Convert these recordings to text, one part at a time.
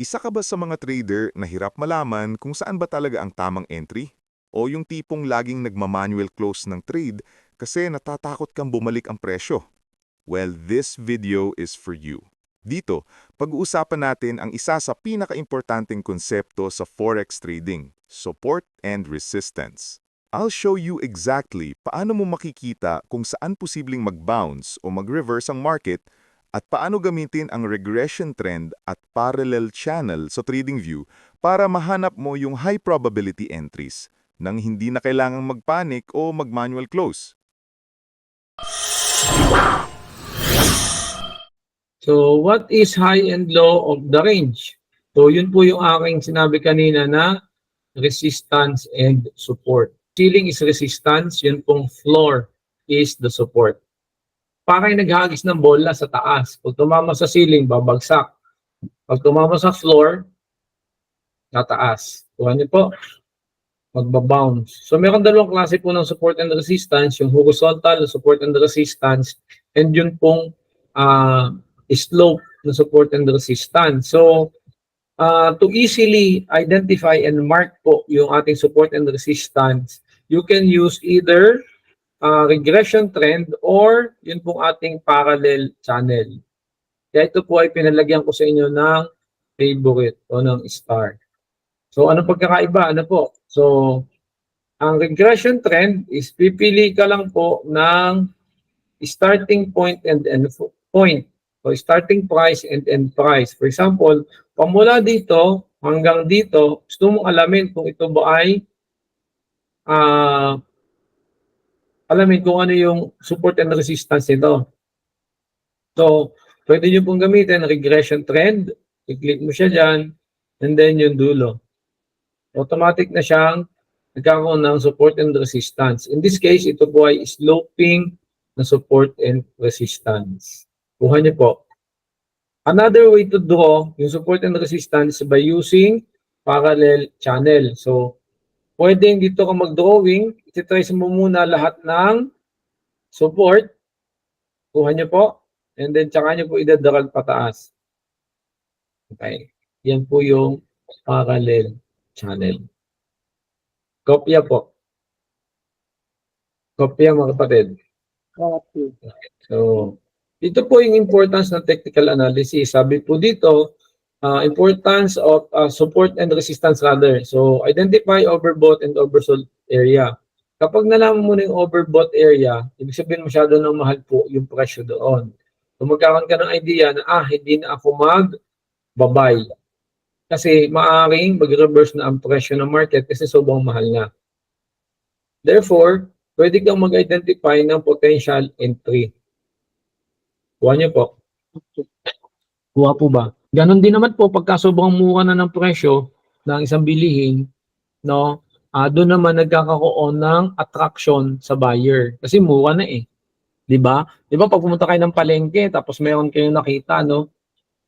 Isa ka ba sa mga trader na hirap malaman kung saan ba talaga ang tamang entry? O yung tipong laging nagmamanual close ng trade kasi natatakot kang bumalik ang presyo? Well, this video is for you. Dito, pag-uusapan natin ang isa sa pinakaimportanteng konsepto sa forex trading, support and resistance. I'll show you exactly paano mo makikita kung saan posibleng mag-bounce o mag-reverse ang market at paano gamitin ang regression trend at parallel channel sa TradingView para mahanap mo yung high probability entries nang hindi na kailangang mag-panic o mag-manual close. So, what is high and low of the range? So, yun po yung aking sinabi kanina na resistance and support. Ceiling is resistance, yun pong floor is the support. Parang naghagis ng bola sa taas. Pag tumama sa ceiling, babagsak. Pag tumama sa floor, tataas. Kuha niyo po, magbabounce. So, meron dalawang klase po ng support and resistance, yung horizontal support and resistance, and yun pong slope na support and resistance. So, to easily identify and mark po yung ating support and resistance, you can use either regression trend or yun pong ating parallel channel. Kaya ito po ay pinalagyan ko sa inyo ng favorite o ng star. So, anong pagkakaiba? Ano po? So, ang regression trend is pipili ka lang po ng starting point and end point. So, starting price and end price. For example, pamula dito hanggang dito, gusto mong alamin kung ito ba ay alamin kung ano yung support and resistance nito. So, pwede nyo pong gamitin regression trend. I-click mo siya dyan, and then yung dulo. Automatic na siyang nagkakaroon ng support and resistance. In this case, ito po ay sloping na support and resistance. Kuha niyo po. Another way to draw yung support and resistance by using parallel channel. So, pwedeng dito ka mag-drawing, ititrace mo muna lahat ng support. Kuha niyo po. And then, tsaka niyo po idadrag pataas. Okay. Yan po yung parallel channel. Kopya po. Kopya mga kapatid. So, ito po yung importance ng technical analysis. Sabi po dito, importance of support and resistance rather. So, identify overbought and oversold area. Kapag nalaman mo na yung overbought area, ibig sabihin masyado nang mahal po yung presyo doon. So, magkakaroon ka ng idea na, hindi na ako mag-babay. Kasi maaaring mag-reverse na ang presyo ng market kasi sobrang mahal na. Therefore, pwede kang mag-identify ng potential entry. Kuha niyo po. Kuha po ba? Ganon din naman po pagka sobrang mura na ng presyo ng isang bilihin, no? Doon naman nagkakaroon ng attraction sa buyer kasi mura na eh. 'Di ba? 'Di ba pag pumunta kayo ng palengke tapos meron kayong nakita, no?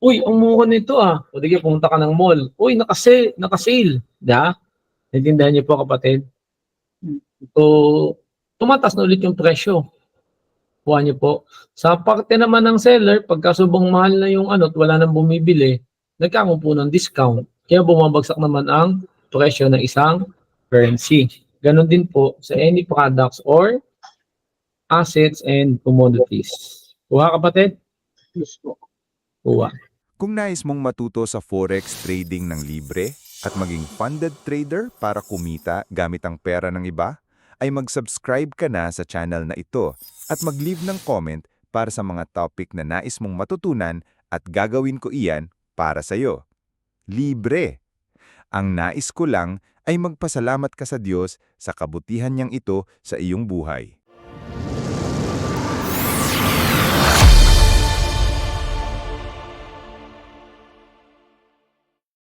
Uy, ang mura nito ah. O di pumunta ka ng mall. Uy, naka-sale. Da? Naintindihan niyo po kapatid? So, tumataas na ulit yung presyo. Kuha niyo po. Sa parte naman ng seller, pagka sobrang mahal na yung at wala nang bumibili, nagkakaroon po ng discount. Kaya bumabagsak naman ang presyo ng isang currency. Ganon din po sa any products or assets and commodities. Kuha kapatid? Yes po. Kuha. Kung nais mong matuto sa forex trading ng libre at maging funded trader para kumita gamit ang pera ng iba, ay mag-subscribe ka na sa channel na ito at mag-leave ng comment para sa mga topic na nais mong matutunan at gagawin ko iyan para sa iyo. Libre! Ang nais ko lang ay magpasalamat ka sa Diyos sa kabutihan niyang ito sa iyong buhay.